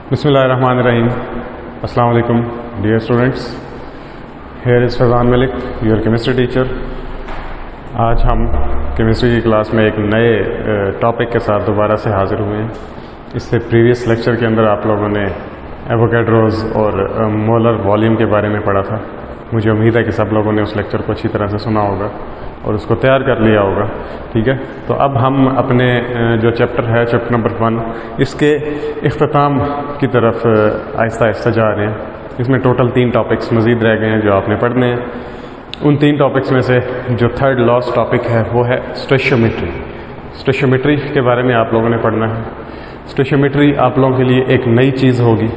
Bismillahirrahmanirrahim. Assalamu alaikum dear students. Here is Fazan Malik, your chemistry teacher. आज हम chemistry की class में एक नए टॉपिक के साथ दोबारा से हाजिर हुए हैं। इससे प्रीवियस लेक्चर के अंदर आप लोगों ने एवोगैड्रोज और मोलर वॉल्यूम के बारे में पढ़ा था। मुझे उम्मीद है कि सब लोगों ने उस लेक्चर को अच्छी तरह से सुना होगा और उसको तैयार कर लिया होगा। ठीक है, तो अब हम अपने जो चैप्टर है, चैप्टर नंबर 1, इसके इख्तिताम की तरफ आहिस्ता आहिस्ता जा रहे हैं। इसमें टोटल 3 टॉपिक्स मज़ीद रह गए हैं जो आपने पढ़ने हैं। उन 3 टॉपिक्स में से जो थर्ड लास्ट टॉपिक है वो है स्टोइशियोमेट्री। स्टोइशियोमेट्री के बारे में आप लोगों ने पढ़ना है। स्टोइशियोमेट्री आप लोगों के लिए एक नई चीज़ होगी,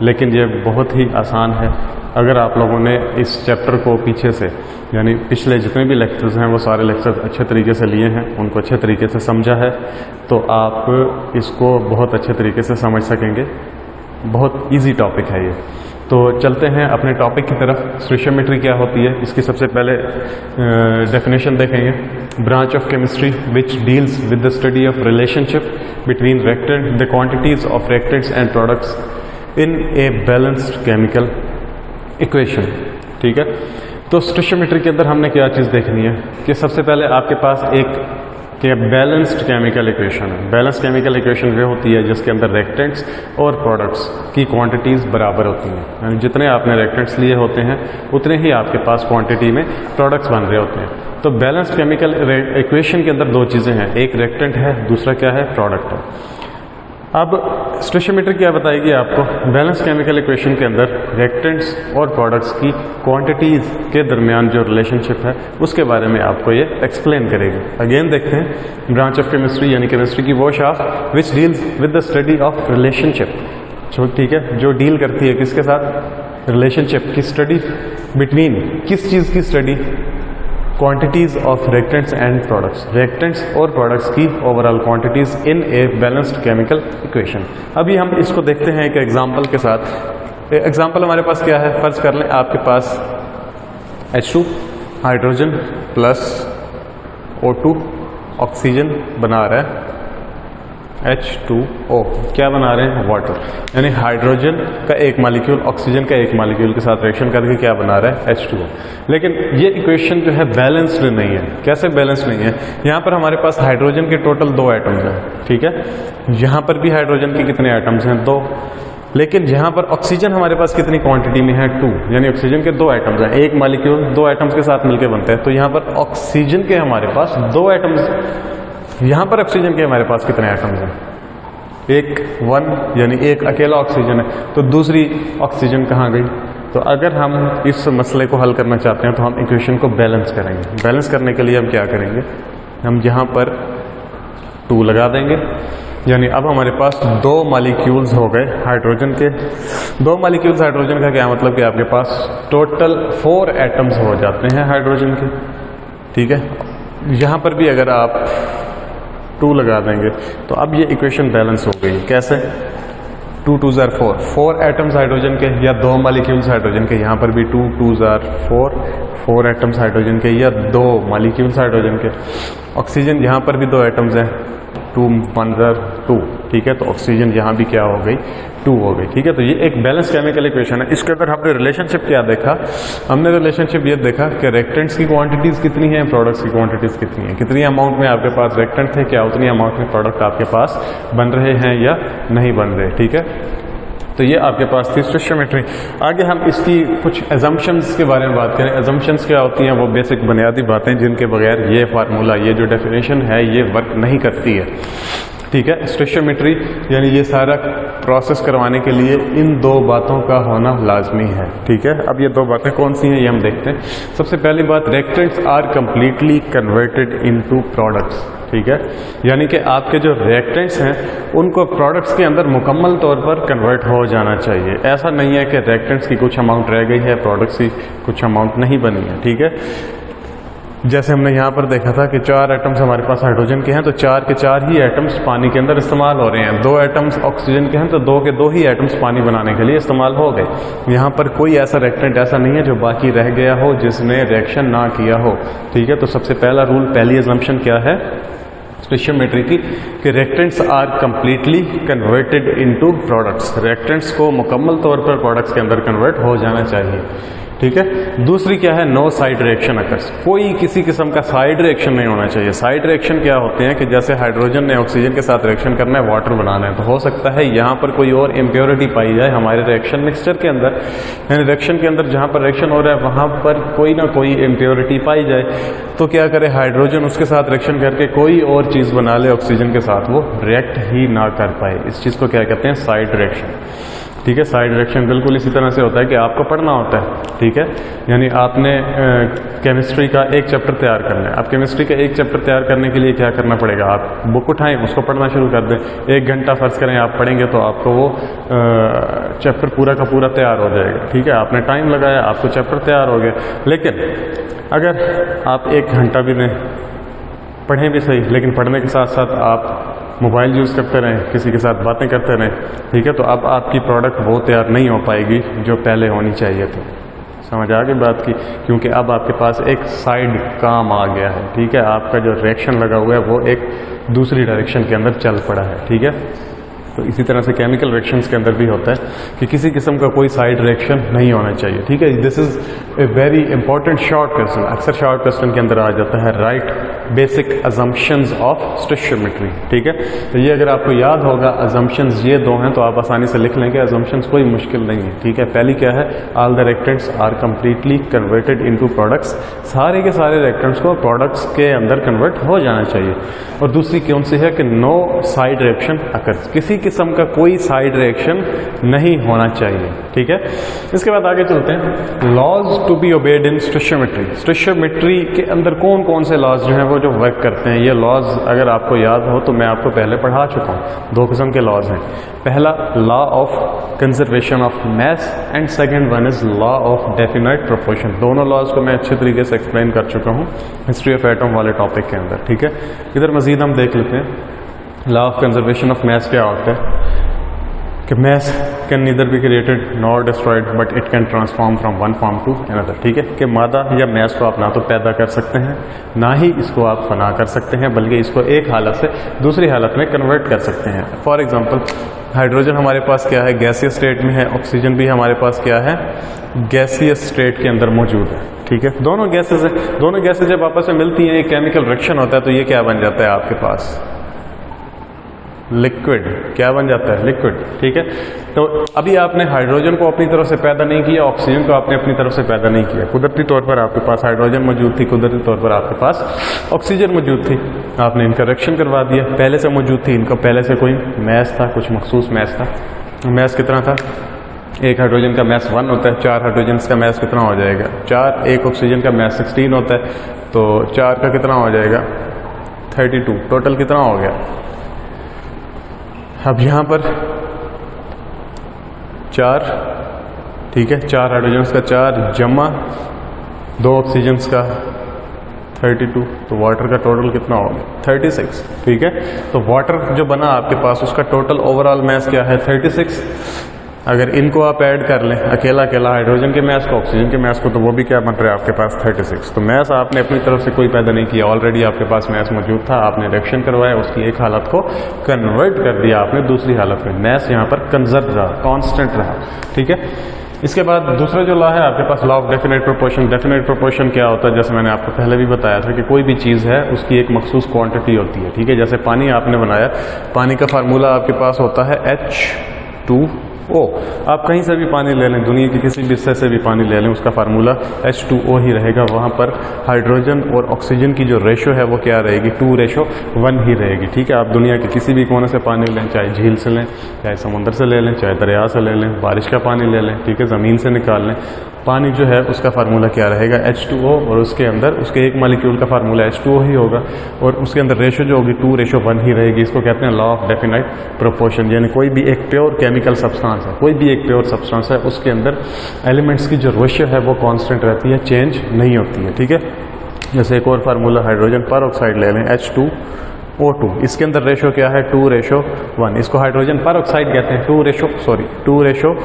लेकिन ये बहुत ही आसान है। अगर आप लोगों ने इस चैप्टर को पीछे से, यानी पिछले जितने भी लेक्चर्स हैं वो सारे लेक्चर्स अच्छे तरीके से लिए हैं, उनको अच्छे तरीके से समझा है, तो आप इसको बहुत अच्छे तरीके से समझ सकेंगे। बहुत इजी टॉपिक है ये। तो चलते हैं अपने टॉपिक की तरफ। स्टोइशियोमेट्री क्या होती है, इसकी सबसे पहले डेफिनेशन देखेंगे। Branch of chemistry which deals with the study of relationship between reactant, the quantities of reactants and products in a balanced chemical equation. ठीक है, तो स्टोइशियोमेट्री के अंदर हमने क्या चीज़ देखनी है कि सबसे पहले आपके पास एक बैलेंस्ड केमिकल इक्वेशन है। बैलेंस्ड केमिकल इक्वेशन वे होती है जिसके अंदर रिएक्टेंट्स और प्रोडक्ट्स की क्वांटिटीज़ बराबर होती हैं, यानी जितने आपने रिएक्टेंट्स लिए होते हैं उतने ही आपके पास क्वांटिटी में प्रोडक्ट्स बन रहे होते हैं। तो बैलेंस्ड केमिकल इक्वेशन के अंदर 2 चीज़ें हैं, एक रिएक्टेंट है, दूसरा क्या है, प्रोडक्ट है। अब स्टोइशियोमेट्री क्या बताएगी आपको, बैलेंस केमिकल इक्वेशन के अंदर रिएक्टेंट्स और प्रोडक्ट्स की क्वांटिटीज़ के दरमियान जो रिलेशनशिप है उसके बारे में आपको ये एक्सप्लेन करेगी। अगेन देखते हैं, ब्रांच ऑफ केमिस्ट्री यानी केमिस्ट्री की वो शाख which deals with the study of relationship, ठीक है, जो डील करती है किसके साथ, रिलेशनशिप की स्टडी बिटवीन, किस चीज़ की study, quantities of reactants and products, reactants और प्रोडक्ट्स की overall quantities in a balanced chemical equation. अभी हम इसको देखते हैं एक एग्जांपल के साथ। एग्जांपल हमारे पास क्या है, फर्ज कर लें आपके पास H2 hydrogen plus O2 oxygen बना रहा है, H2O क्या बना रहे हैं, वाटर, यानी हाइड्रोजन का एक मॉलिक्यूल ऑक्सीजन का एक मॉलिक्यूल के साथ रिएक्शन करके क्या बना रहा है, H2O। लेकिन ये इक्वेशन जो है बैलेंस्ड नहीं है। कैसे बैलेंस्ड नहीं है, यहाँ पर हमारे पास हाइड्रोजन के टोटल 2 एटम्स हैं, ठीक है, यहाँ पर भी हाइड्रोजन के कितने एटम्स हैं, 2, लेकिन यहाँ पर ऑक्सीजन हमारे पास कितनी क्वांटिटी में है, 2, यानी ऑक्सीजन के 2 एटम्स हैं। एक मॉलिक्यूल 2 एटम्स के साथ मिलकर बनता है, तो यहाँ पर ऑक्सीजन के हमारे पास 2 एटम्स, यहाँ पर ऑक्सीजन के हमारे पास कितने एटम्स हैं, 1, यानी एक अकेला ऑक्सीजन है, तो दूसरी ऑक्सीजन कहाँ गई। तो अगर हम इस मसले को हल करना चाहते हैं तो हम इक्वेशन को बैलेंस करेंगे। बैलेंस करने के लिए हम क्या करेंगे, हम यहाँ पर 2 लगा देंगे, यानी अब हमारे पास 2 मॉलिक्यूल्स हो गए हाइड्रोजन के। 2 मॉलिक्यूल्स हाइड्रोजन का क्या मतलब कि आपके पास टोटल 4 एटम्स हो जाते हैं हाइड्रोजन के। ठीक है, यहाँ पर भी अगर आप 2 लगा देंगे तो अब ये इक्वेशन बैलेंस हो गई। कैसे, 2 2s are 4, 4 एटम्स हाइड्रोजन के या 2 मॉलिक्यूल्स हाइड्रोजन के, यहाँ पर भी 2 2s are 4, 4 एटम्स हाइड्रोजन के या 2 मॉलिक्यूल्स हाइड्रोजन के। ऑक्सीजन यहाँ पर भी 2 एटम्स हैं, 2 1s are 2, ठीक है, तो ऑक्सीजन यहाँ भी क्या हो गई, 2 हो गई। ठीक है, तो ये एक बैलेंस केमिकल इक्वेशन है। इसके अंदर हमने रिलेशनशिप क्या देखा, हमने रिलेशनशिप ये देखा कि रिएक्टेंट्स की क्वांटिटीज कितनी है, प्रोडक्ट्स की क्वांटिटीज कितनी है, कितनी अमाउंट में आपके पास रिएक्टेंट थे, क्या उतनी अमाउंट में प्रोडक्ट आपके पास बन रहे हैं या नहीं बन रहे। ठीक है, तो ये आपके पास थी स्टोइशियोमेट्री। आगे हम इसकी कुछ एजम्पशंस के बारे में बात करें। एजम्पशंस क्या होती हैं, वो बेसिक बुनियादी बातें जिनके बगैर ये फार्मूला, ये जो डेफिनेशन है, ये वर्क नहीं करती है। ठीक है, स्टोइशियोमेट्री यानी ये सारा प्रोसेस करवाने के लिए इन 2 बातों का होना लाजमी है। ठीक है, अब ये 2 बातें कौन सी हैं ये हम देखते हैं। सबसे पहली बात, reactants are completely converted into products. ठीक है, यानी कि आपके जो रिएक्टेंट्स हैं उनको प्रोडक्ट्स के अंदर मुकम्मल तौर पर कन्वर्ट हो जाना चाहिए। ऐसा नहीं है कि रिएक्टेंट्स की कुछ अमाउंट रह गई है, प्रोडक्ट्स की कुछ अमाउंट नहीं बनी है। ठीक है, जैसे हमने यहाँ पर देखा था कि 4 एटम्स हमारे पास हाइड्रोजन के हैं, तो 4 के 4 ही एटम्स पानी के अंदर इस्तेमाल हो रहे हैं। 2 एटम्स ऑक्सीजन के हैं, तो 2 के 2 ही एटम्स पानी बनाने के लिए इस्तेमाल हो गए। यहाँ पर कोई ऐसा रिएक्टेंट ऐसा नहीं है जो बाकी रह गया हो जिसने रिएक्शन ना किया हो। ठीक है, तो सबसे पहला रूल, पहली अजम्पशन क्या है स्टोइचियोमेट्री की कि reactants are completely converted into products, reactants को मुकम्मल तौर पर प्रोडक्ट्स के अंदर कन्वर्ट हो जाना चाहिए। ठीक है। दूसरी क्या है, नो साइड रिएक्शन अकर्स, कोई किसी किस्म का साइड रिएक्शन नहीं होना चाहिए। साइड रिएक्शन क्या होते हैं कि जैसे हाइड्रोजन ने ऑक्सीजन के साथ रिएक्शन करना है, वाटर बनाना है, तो हो सकता है यहाँ पर कोई और इम्प्योरिटी पाई जाए हमारे रिएक्शन मिक्सचर के अंदर, यानी रिएक्शन के अंदर जहाँ पर रिएक्शन हो रहा है वहाँ पर कोई ना कोई इम्प्योरिटी पाई जाए, तो क्या करे हाइड्रोजन उसके साथ रिएक्शन करके कोई और चीज़ बना ले ऑक्सीजन के साथ, वो रिएक्ट ही ना कर पाए। इस चीज़ को क्या कहते हैं, साइड रिएक्शन। ठीक है। साइड रिएक्शन बिल्कुल इसी तरह से होता है कि आपको पढ़ना होता है। ठीक है। यानी आपने केमिस्ट्री का एक चैप्टर तैयार करना है। अब केमिस्ट्री का एक चैप्टर तैयार करने के लिए क्या करना पड़ेगा, आप बुक उठाएं, उसको पढ़ना शुरू कर दें, 1 घंटा फर्ज करें आप पढ़ेंगे तो आपको वो चैप्टर पूरा का पूरा तैयार हो जाएगा। ठीक है। आपने टाइम लगाया, आपको चैप्टर तैयार हो गया। लेकिन अगर आप 1 घंटा भी नहीं पढ़ें भी सही, लेकिन पढ़ने के साथ साथ आप मोबाइल यूज़ करते रहें, किसी के साथ बातें करते रहें, ठीक है, तो अब आपकी प्रोडक्ट वो तैयार नहीं हो पाएगी जो पहले होनी चाहिए थी। समझ आ गई बात की, क्योंकि अब आपके पास एक साइड काम आ गया है। ठीक है। आपका जो रिएक्शन लगा हुआ है वो एक दूसरी डायरेक्शन के अंदर चल पड़ा है। ठीक है। तो इसी तरह से केमिकल रिएक्शंस के अंदर भी होता है कि किसी किस्म का कोई साइड रिएक्शन नहीं होना चाहिए। ठीक है। This is a very important short question, अक्सर शॉर्ट क्वेश्चन के अंदर आ जाता है, right basic assumptions of stoichiometry. ठीक है। तो ये अगर आपको याद होगा, अजम्पशंस ये 2 हैं तो आप आसानी से लिख लेंगे। अजम्पशंस कोई मुश्किल नहीं है। ठीक है। पहली क्या है, all the reactants are completely converted into products, सारे के सारे रिएक्टेंट्स को प्रोडक्ट्स के अंदर कन्वर्ट हो जाना चाहिए। और दूसरी कौन सी है कि नो साइड रिएक्शन अकर्स, किसी किस्म का कोई साइड रिएक्शन नहीं होना चाहिए। ठीक है। इसके बाद आगे चलते हैं, laws to be obeyed in stoichiometry. Stoichiometry के अंदर कौन कौन से लॉज जो हैं वो जो वर्क करते हैं, ये लॉज अगर आपको याद हो तो मैं आपको पहले पढ़ा चुका हूँ। 2 किस्म के लॉज हैं। पहला law of conservation of mass and second one is law of definite proportion. दोनों लॉज को मैं अच्छे तरीके से एक्सप्लेन कर चुका हूँ हिस्ट्री ऑफ एटम वाले टॉपिक के अंदर। ठीक है। इधर मजीद हम देख लेते हैं, law of conservation of mass क्या होता है कि mass can neither be created nor destroyed but it can transform from one form to another। ठीक है। कि मादा या mass को आप ना तो पैदा कर सकते हैं, ना ही इसको आप फना कर सकते हैं, बल्कि इसको एक हालत से दूसरी हालत में कन्वर्ट कर सकते हैं। फॉर एग्जांपल, हाइड्रोजन हमारे पास क्या है, गैसियस स्टेट में है, ऑक्सीजन भी हमारे पास क्या है, गैसियस स्टेट के अंदर मौजूद है। ठीक है। दोनों गैसेज है, दोनों गैसेज जब आपस में मिलती हैं, एक केमिकल रिएक्शन होता है, तो ये क्या बन जाता है आपके पास, लिक्विड। क्या बन जाता है, लिक्विड। ठीक है। तो अभी आपने हाइड्रोजन को अपनी तरफ से पैदा नहीं किया, ऑक्सीजन को आपने अपनी तरफ से पैदा नहीं किया। कुदरती तौर पर आपके पास हाइड्रोजन मौजूद थी, कुदरती तौर पर आपके पास ऑक्सीजन मौजूद थी, आपने इनका रिएक्शन करवा दिया। पहले से मौजूद थी, इनका पहले से कोई मैस था, कुछ मखसूस मैस था। मैस कितना था, एक हाइड्रोजन का मैस 1 होता है, 4 हाइड्रोजन का मैस कितना हो जाएगा 4, एक ऑक्सीजन का मैस 16 होता है, तो 4 का कितना हो जाएगा 32, टोटल कितना हो गया। अब यहाँ पर 4, ठीक है, 4 हाइड्रोजन्स का 4 जमा 2 ऑक्सीजन्स का 32, तो वाटर का टोटल कितना हो गया 36। ठीक है। तो वाटर जो बना आपके पास उसका टोटल ओवरऑल मैस क्या है 36। अगर इनको आप ऐड कर लें, अकेला अकेला हाइड्रोजन के मैस को, ऑक्सीजन के मैस को, तो वो भी क्या बन रहा है आपके पास 36। तो मैस आपने अपनी तरफ से कोई पैदा नहीं किया, ऑलरेडी आपके पास मैस मौजूद था, आपने रिएक्शन करवाया, उसकी एक हालत को कन्वर्ट कर दिया आपने दूसरी हालत में। मैस यहाँ पर कंजर्व रहा, कांस्टेंट रहा। ठीक है। इसके बाद दूसरा जो लॉ है आपके पास, law of definite proportion. Definite proportion क्या होता है, जैसे मैंने आपको पहले भी बताया था कि कोई भी चीज़ है उसकी एक मखसूस क्वांटिटी होती है। ठीक है। जैसे पानी आपने बनाया, पानी का फार्मूला आपके पास होता है H2O। आप कहीं से भी पानी ले लें, दुनिया के किसी भी हिस्से से भी पानी ले लें, उसका फार्मूला H2O ही रहेगा। वहाँ पर हाइड्रोजन और ऑक्सीजन की जो रेशो है वो क्या रहेगी 2:1 ही रहेगी। ठीक है। आप दुनिया के किसी भी कोने से पानी लें, चाहे झील से लें, चाहे समुद्र से ले लें, चाहे दरिया से ले लें, बारिश का पानी ले लें, ठीक है, ज़मीन से निकाल लें, पानी जो है उसका फार्मूला क्या रहेगा H2O, और उसके अंदर उसके एक मालिक्यूल का फार्मूला H2O ही होगा, और उसके अंदर रेशो जो होगी 2:1 ही रहेगी। इसको कहते हैं लॉ ऑफ डेफिनाइट प्रोपोर्शन। यानी कोई भी एक प्योर केमिकल सब्सटेंस है, कोई भी एक प्योर सब्सटेंस है, उसके अंदर एलिमेंट्स की जो रेशो है वो कांस्टेंट रहती है, चेंज नहीं होती है। ठीक है। जैसे एक और फार्मूला हाइड्रोजन पर ऑक्साइड ले लें H2O2, इसके अंदर रेशो क्या है 2:1। इसको हाइड्रोजन पर ऑक्साइड कहते हैं, 2:1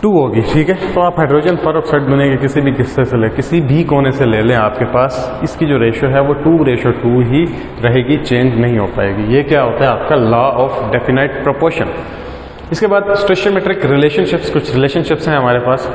2 होगी, ठीक है। तो आप हाइड्रोजन परऑक्साइड बनेंगे किसी भी किस्से से ले, किसी भी कोने से ले लें, आपके पास इसकी जो रेशियो है वो 2:2 ही रहेगी, चेंज नहीं हो पाएगी। ये क्या होता है आपका लॉ ऑफ डेफिनाइट प्रोपोर्शन। इसके बाद स्टोइचियोमेट्रिक रिलेशनशिप्स, कुछ रिलेशनशिप्स हैं हमारे पास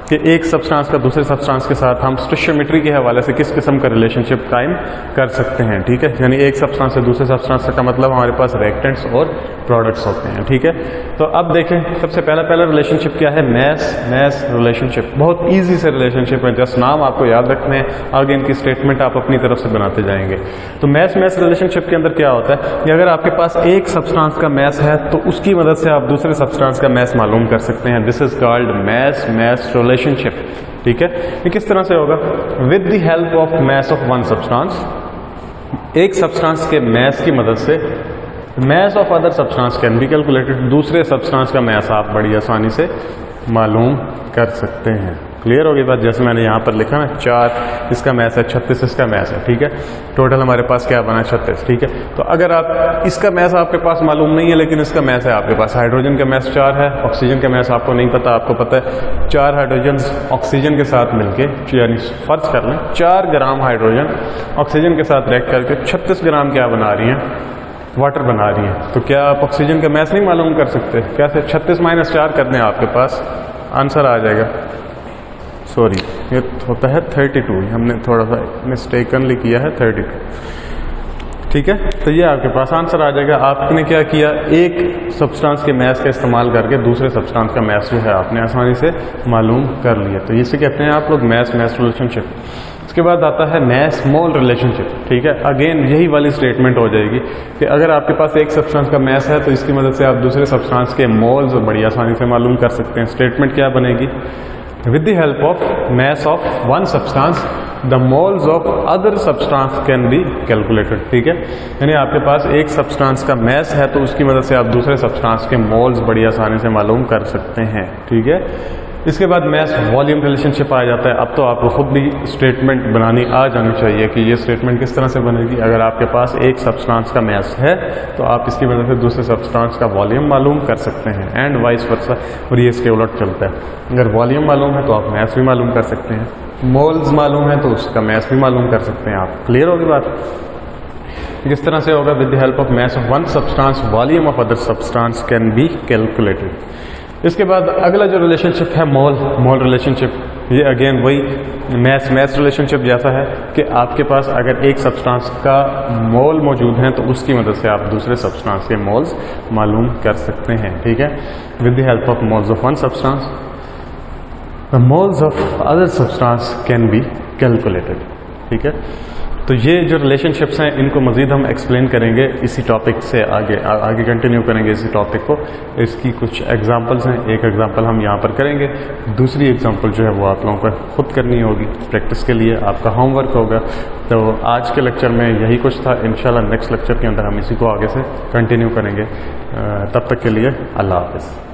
कि एक सब्सटेंस का दूसरे सब्सटेंस के साथ हम स्टोइचियोमेट्री के हवाले से किस किस्म का रिलेशनशिप कायम कर सकते हैं, ठीक है। यानी एक सब्सटेंस से दूसरे सब्सटेंस का मतलब हमारे पास रिएक्टेंट्स और प्रोडक्ट्स होते हैं, ठीक है। तो अब देखें सबसे पहला रिलेशनशिप क्या है, मैस रिलेशनशिप। बहुत ईजी से रिलेशनशिप है, जस्ट नाम आपको याद रखने हैं, आगे इनकी स्टेटमेंट आप अपनी तरफ से बनाते जाएंगे। तो मैस रिलेशनशिप के अंदर क्या होता है कि अगर आपके पास एक सब्सटेंस का मैस है तो उसकी मदद से आप दूसरे सब्सटेंस का मैस मालूम कर सकते हैं। This is called mass relationship, ठीक है। ये किस तरह से होगा, with the help of mass of one substance, एक सब्सटेंस के मैस की मदद से mass of other substance can be calculated, दूसरे सब्सटेंस का मैस आप बड़ी आसानी से मालूम कर सकते हैं। क्लियर होगी बात, जैसे मैंने यहाँ पर लिखा ना 4 इसका मैस है, 36 इसका मैस है, ठीक है। टोटल हमारे पास क्या बना 36, ठीक है। तो अगर आप इसका मैस आपके पास मालूम नहीं है लेकिन इसका मैस है आपके पास, हाइड्रोजन का मैस 4 है, ऑक्सीजन का मैस आपको नहीं पता, आपको पता है 4 हाइड्रोजन ऑक्सीजन के साथ मिलके, यानी फर्ज कर लें 4 ग्राम हाइड्रोजन ऑक्सीजन के साथ रिएक्ट करके 36 ग्राम क्या बना रही हैं, वाटर बना रही है। तो क्या आप ऑक्सीजन का मैस नहीं मालूम कर सकते, कैसे? 36 - 4 कर दें, आपके पास आंसर आ जाएगा। सॉरी, ये होता है 32, हमने थोड़ा सा मिस्टेकनली किया है 32, ठीक है। तो ये आपके पास आंसर आ जाएगा। आपने क्या किया, एक सब्सटेंस के मैस का इस्तेमाल करके दूसरे सब्सटेंस का मैस जो है आपने आसानी से मालूम कर लिया। तो इसे कहते हैं आप लोग मैस रिलेशनशिप। उसके बाद आता है मैस मोल रिलेशनशिप, ठीक है। अगेन यही वाली स्टेटमेंट हो जाएगी कि अगर आपके पास एक सब्सटेंस का मैस है तो इसकी मदद से आप दूसरे सब्सटेंस के मोल्स बड़ी आसानी से मालूम कर सकते हैं। स्टेटमेंट क्या बनेगी, with the help of mass of one substance the moles of other substance can be calculated, ठीक है। यानी आपके पास एक सब्सटेंस का मैस है तो उसकी मदद से आप दूसरे सब्सटेंस के मोल्स बड़ी आसानी से मालूम कर सकते हैं, ठीक है। इसके बाद मैस वॉल्यूम रिलेशनशिप आ जाता है। अब तो आपको खुद भी स्टेटमेंट बनानी आ जानी चाहिए कि ये स्टेटमेंट किस तरह से बनेगी। अगर आपके पास एक सब्सटेंस का मैस है तो आप इसकी वजह से दूसरे सब्सटेंस का वॉल्यूम मालूम कर सकते हैं, एंड वाइस वर्सा, और ये इसके उलट चलता है। अगर वॉल्यूम मालूम है तो आप मैस भी मालूम कर सकते हैं, मोल्स मालूम है तो उसका मैस भी मालूम कर सकते हैं आप। क्लियर होगी बात? किस तरह से होगा, with the help of mass of one substance volume of other substance can be calculated. इसके बाद अगला जो रिलेशनशिप है मोल रिलेशनशिप, ये अगेन वही मैस रिलेशनशिप जैसा है कि आपके पास अगर एक सब्सटेंस का मोल मौजूद है तो उसकी मदद से आप दूसरे सब्सटेंस के मोल्स मालूम कर सकते हैं, ठीक है। With the help of moles of one substance the moles of other substance can be calculated, ठीक है। तो ये जो रिलेशनशिप्स हैं इनको मज़ीद हम एक्सप्लेन करेंगे इसी टॉपिक से, आगे कंटिन्यू करेंगे इसी टॉपिक को। इसकी कुछ एग्जांपल्स हैं, एक एग्जांपल हम यहाँ पर करेंगे, दूसरी एग्जांपल जो है वो आप लोगों को खुद करनी होगी प्रैक्टिस के लिए, आपका होमवर्क होगा। तो आज के लेक्चर में यही कुछ था। इंशाल्लाह नेक्स्ट लेक्चर के अंदर हम इसी को आगे से कंटिन्यू करेंगे। तब तक के लिए अल्लाह हाफ़िज़।